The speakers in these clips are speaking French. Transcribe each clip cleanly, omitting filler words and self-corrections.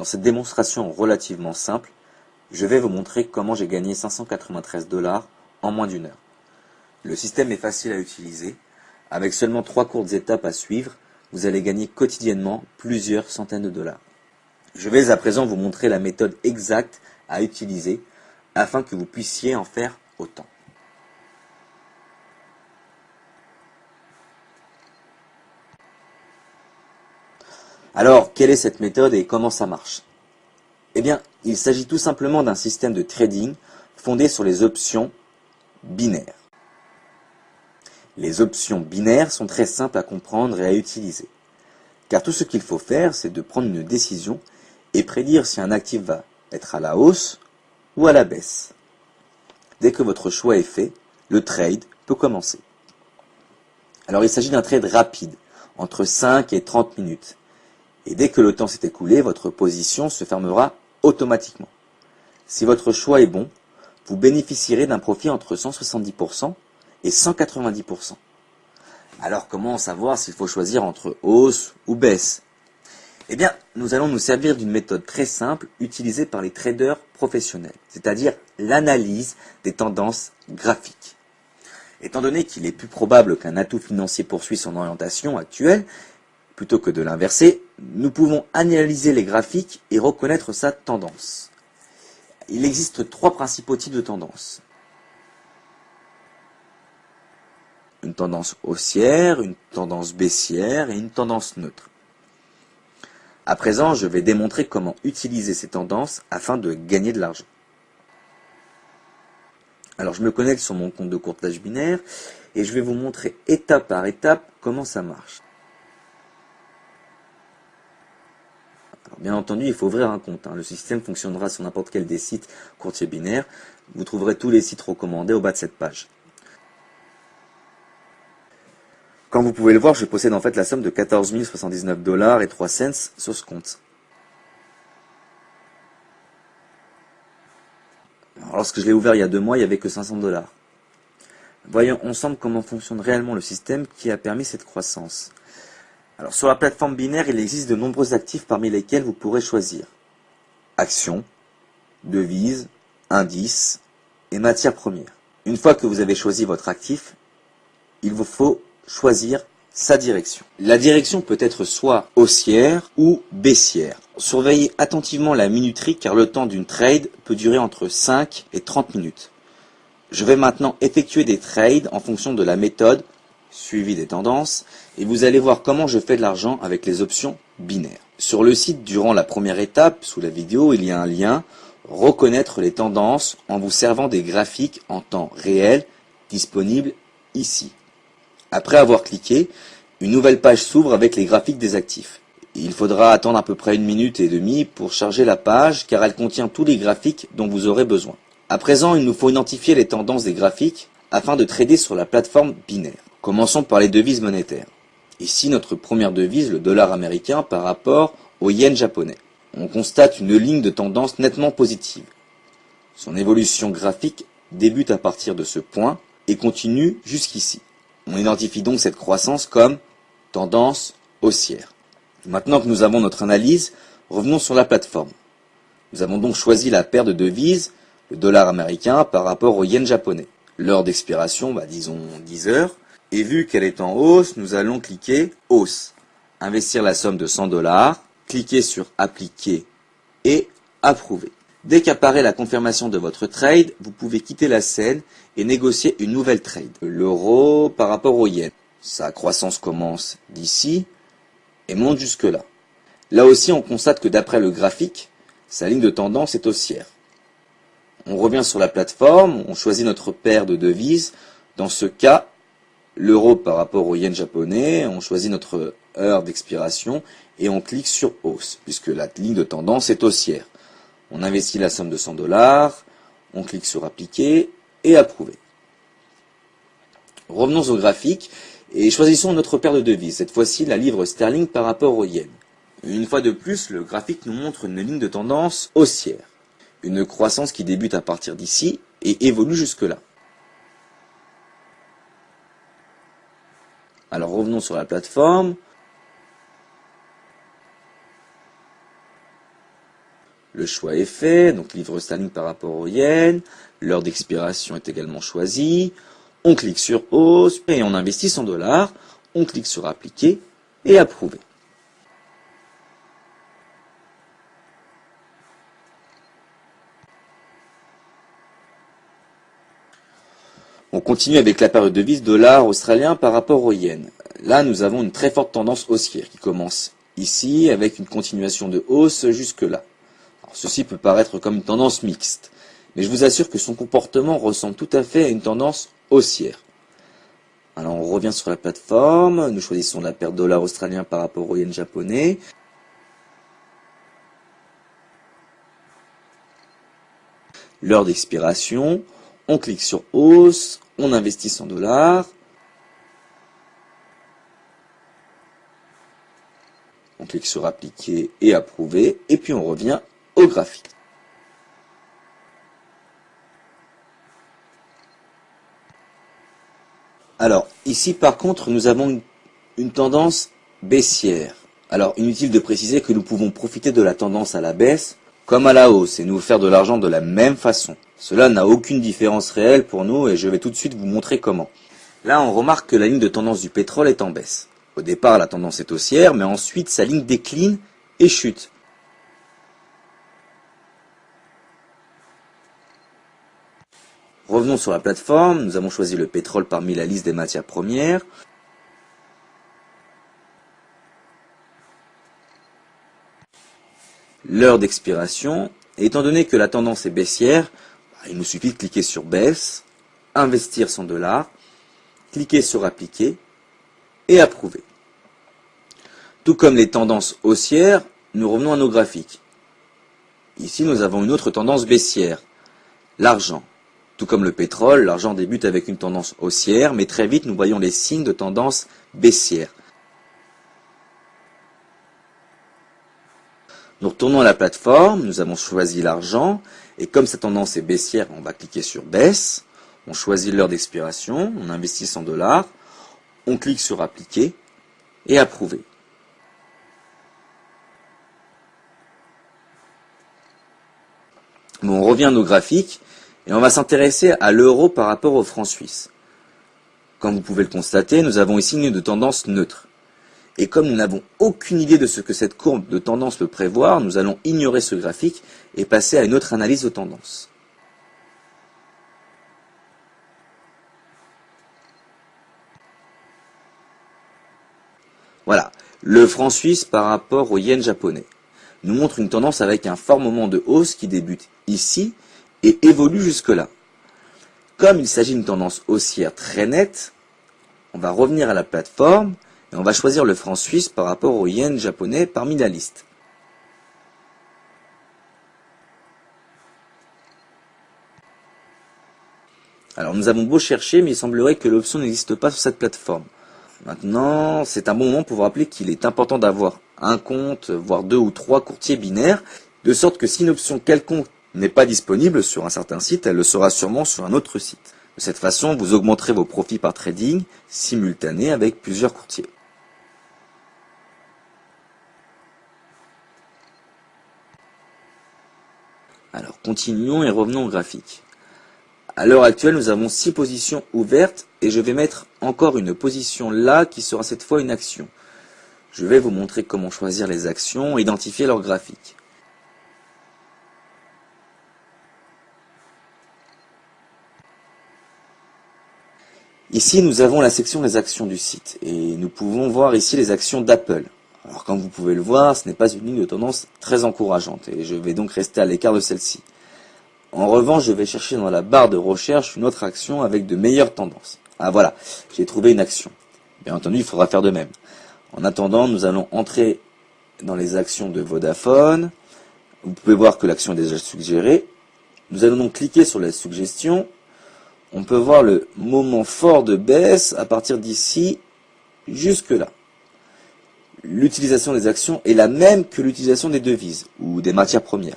Dans cette démonstration relativement simple, je vais vous montrer comment j'ai gagné 593 $ en moins d'une heure. Le système est facile à utiliser. Avec seulement 3 courtes étapes à suivre, vous allez gagner quotidiennement plusieurs centaines de dollars. Je vais à présent vous montrer la méthode exacte à utiliser afin que vous puissiez en faire autant. Alors, quelle est cette méthode et comment ça marche? Eh bien, il s'agit tout simplement d'un système de trading fondé sur les options binaires. Les options binaires sont très simples à comprendre et à utiliser. Car tout ce qu'il faut faire, c'est de prendre une décision et prédire si un actif va être à la hausse ou à la baisse. Dès que votre choix est fait, le trade peut commencer. Alors il s'agit d'un trade rapide, entre 5 et 30 minutes. Et dès que le temps s'est écoulé, votre position se fermera automatiquement. Si votre choix est bon, vous bénéficierez d'un profit entre 170% et 190%. Alors comment savoir s'il faut choisir entre hausse ou baisse? Eh bien, nous allons nous servir d'une méthode très simple utilisée par les traders professionnels, c'est-à-dire l'analyse des tendances graphiques. Étant donné qu'il est plus probable qu'un atout financier poursuive son orientation actuelle, plutôt que de l'inverser, nous pouvons analyser les graphiques et reconnaître sa tendance. Il existe 3 principaux types de tendances. Une tendance haussière, une tendance baissière et une tendance neutre. À présent, je vais démontrer comment utiliser ces tendances afin de gagner de l'argent. Alors, je me connecte sur mon compte de courtage binaire et je vais vous montrer étape par étape comment ça marche. Alors, bien entendu, il faut ouvrir un compte. Le système fonctionnera sur n'importe quel des sites courtiers binaires. Vous trouverez tous les sites recommandés au bas de cette page. Comme vous pouvez le voir, je possède en fait la somme de 14 079 $ et 3 cents sur ce compte. Alors, lorsque je l'ai ouvert il y a 2 mois, il n'y avait que 500 $. Voyons ensemble comment fonctionne réellement le système qui a permis cette croissance. Alors, sur la plateforme binaire, il existe de nombreux actifs parmi lesquels vous pourrez choisir actions, devises, indices et matières premières. Une fois que vous avez choisi votre actif, il vous faut choisir sa direction. La direction peut être soit haussière ou baissière. Surveillez attentivement la minuterie car le temps d'une trade peut durer entre 5 et 30 minutes. Je vais maintenant effectuer des trades en fonction de la méthode suivi des tendances et vous allez voir comment je fais de l'argent avec les options binaires. Sur le site, durant la première étape, sous la vidéo, il y a un lien « Reconnaître les tendances » en vous servant des graphiques en temps réel disponibles ici. Après avoir cliqué, une nouvelle page s'ouvre avec les graphiques des actifs. Il faudra attendre à peu près 1 minute et demie pour charger la page car elle contient tous les graphiques dont vous aurez besoin. À présent, il nous faut identifier les tendances des graphiques afin de trader sur la plateforme binaire. Commençons par les devises monétaires. Ici, notre première devise, le dollar américain par rapport au yen japonais. On constate une ligne de tendance nettement positive. Son évolution graphique débute à partir de ce point et continue jusqu'ici. On identifie donc cette croissance comme tendance haussière. Maintenant que nous avons notre analyse, revenons sur la plateforme. Nous avons donc choisi la paire de devises, le dollar américain par rapport au yen japonais. L'heure d'expiration, disons 10 heures. Et vu qu'elle est en hausse, nous allons cliquer hausse. Investir la somme de 100 $, cliquez sur appliquer et approuver. Dès qu'apparaît la confirmation de votre trade, vous pouvez quitter la scène et négocier une nouvelle trade. L'euro par rapport au yen. Sa croissance commence d'ici et monte jusque là. Là aussi, on constate que d'après le graphique, sa ligne de tendance est haussière. On revient sur la plateforme, on choisit notre paire de devises. Dans ce cas, l'euro par rapport au yen japonais, on choisit notre heure d'expiration et on clique sur hausse, puisque la ligne de tendance est haussière. On investit la somme de 100 $, on clique sur appliquer et approuver. Revenons au graphique et choisissons notre paire de devises, cette fois-ci la livre sterling par rapport au yen. Une fois de plus, le graphique nous montre une ligne de tendance haussière, une croissance qui débute à partir d'ici et évolue jusque-là. Alors revenons sur la plateforme. Le choix est fait, donc livre sterling par rapport au yen, l'heure d'expiration est également choisie. On clique sur hausse et on investit 100 $. On clique sur appliquer et approuver. On continue avec la période de devise dollar australien par rapport au yen. Là, nous avons une très forte tendance haussière qui commence ici avec une continuation de hausse jusque-là. Alors, ceci peut paraître comme une tendance mixte, mais je vous assure que son comportement ressemble tout à fait à une tendance haussière. Alors on revient sur la plateforme, nous choisissons la paire dollar australien par rapport au yen japonais. L'heure d'expiration, on clique sur hausse, on investit 100 $. On clique sur appliquer et approuver, et puis on revient au graphique. Alors, ici par contre, nous avons une tendance baissière. Alors, inutile de préciser que nous pouvons profiter de la tendance à la baisse comme à la hausse et nous faire de l'argent de la même façon. Cela n'a aucune différence réelle pour nous et je vais tout de suite vous montrer comment. Là, on remarque que la ligne de tendance du pétrole est en baisse. Au départ, la tendance est haussière, mais ensuite, sa ligne décline et chute. Revenons sur la plateforme, nous avons choisi le pétrole parmi la liste des matières premières. L'heure d'expiration, et étant donné que la tendance est baissière, il nous suffit de cliquer sur baisse, investir 100 $, cliquer sur appliquer et approuver. Tout comme les tendances haussières, nous revenons à nos graphiques. Ici, nous avons une autre tendance baissière, l'argent. Tout comme le pétrole, l'argent débute avec une tendance haussière, mais très vite nous voyons les signes de tendance baissière. Nous retournons à la plateforme, nous avons choisi l'argent, et comme sa tendance est baissière, on va cliquer sur baisse, on choisit l'heure d'expiration, on investit 100 $, on clique sur appliquer et approuver. Bon, on revient à nos graphiques, et on va s'intéresser à l'euro par rapport au franc suisse. Comme vous pouvez le constater, nous avons ici une ligne de tendance neutre. Et comme nous n'avons aucune idée de ce que cette courbe de tendance peut prévoir, nous allons ignorer ce graphique et passer à une autre analyse de tendance. Voilà, le franc suisse par rapport au yen japonais nous montre une tendance avec un fort moment de hausse qui débute ici et évolue jusque-là. Comme il s'agit d'une tendance haussière très nette, on va revenir à la plateforme et on va choisir le franc suisse par rapport au yen japonais parmi la liste. Alors nous avons beau chercher, mais il semblerait que l'option n'existe pas sur cette plateforme. Maintenant, c'est un bon moment pour vous rappeler qu'il est important d'avoir un compte, voire 2 ou 3 courtiers binaires, de sorte que si une option quelconque n'est pas disponible sur un certain site, elle le sera sûrement sur un autre site. De cette façon, vous augmenterez vos profits par trading simultané avec plusieurs courtiers. Alors continuons et revenons au graphique. À l'heure actuelle, nous avons 6 positions ouvertes et je vais mettre encore une position là qui sera cette fois une action. Je vais vous montrer comment choisir les actions et identifier leur graphique. Ici, nous avons la section des actions du site et nous pouvons voir ici les actions d'Apple. Alors comme vous pouvez le voir, ce n'est pas une ligne de tendance très encourageante et je vais donc rester à l'écart de celle-ci. En revanche, je vais chercher dans la barre de recherche une autre action avec de meilleures tendances. Ah voilà, j'ai trouvé une action. Bien entendu, il faudra faire de même. En attendant, nous allons entrer dans les actions de Vodafone. Vous pouvez voir que l'action est déjà suggérée. Nous allons donc cliquer sur la suggestion. On peut voir le moment fort de baisse à partir d'ici jusque là. L'utilisation des actions est la même que l'utilisation des devises ou des matières premières.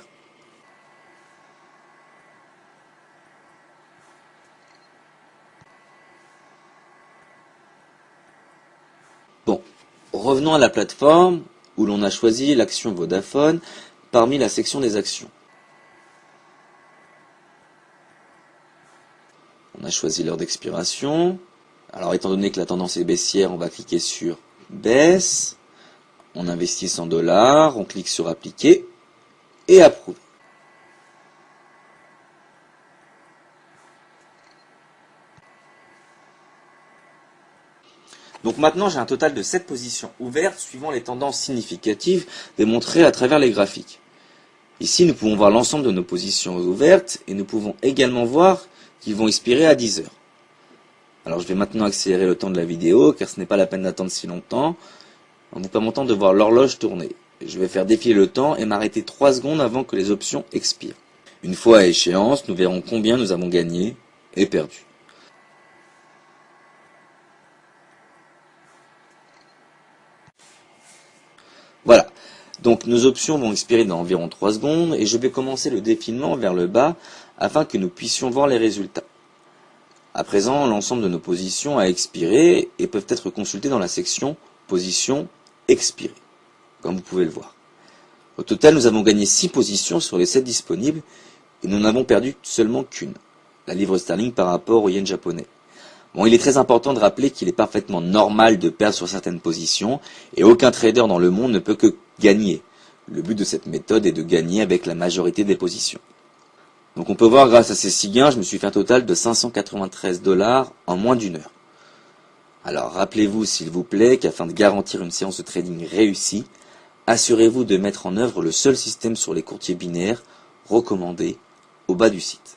Bon, revenons à la plateforme où l'on a choisi l'action Vodafone parmi la section des actions. On a choisi l'heure d'expiration. Alors étant donné que la tendance est baissière, on va cliquer sur baisse. On investit 100 $, on clique sur appliquer et approuver. Donc maintenant j'ai un total de 7 positions ouvertes suivant les tendances significatives démontrées à travers les graphiques. Ici nous pouvons voir l'ensemble de nos positions ouvertes et nous pouvons également voir qu'ils vont expirer à 10 heures. Alors je vais maintenant accélérer le temps de la vidéo car ce n'est pas la peine d'attendre si longtemps en vous permettant de voir l'horloge tourner. Je vais faire défiler le temps et m'arrêter 3 secondes avant que les options expirent. Une fois à échéance, nous verrons combien nous avons gagné et perdu. Voilà, donc nos options vont expirer dans environ 3 secondes et je vais commencer le défilement vers le bas afin que nous puissions voir les résultats. À présent, l'ensemble de nos positions a expiré et peuvent être consultées dans la section Positions expirées, comme vous pouvez le voir. Au total, nous avons gagné 6 positions sur les 7 disponibles et nous n'avons perdu seulement qu'une, la livre sterling par rapport au yen japonais. Bon, il est très important de rappeler qu'il est parfaitement normal de perdre sur certaines positions et aucun trader dans le monde ne peut que gagner. Le but de cette méthode est de gagner avec la majorité des positions. Donc on peut voir grâce à ces 6 gains, je me suis fait un total de 593 $ en moins d'une heure. Alors rappelez-vous s'il vous plaît qu'afin de garantir une séance de trading réussie, assurez-vous de mettre en œuvre le seul système sur les courtiers binaires recommandé au bas du site.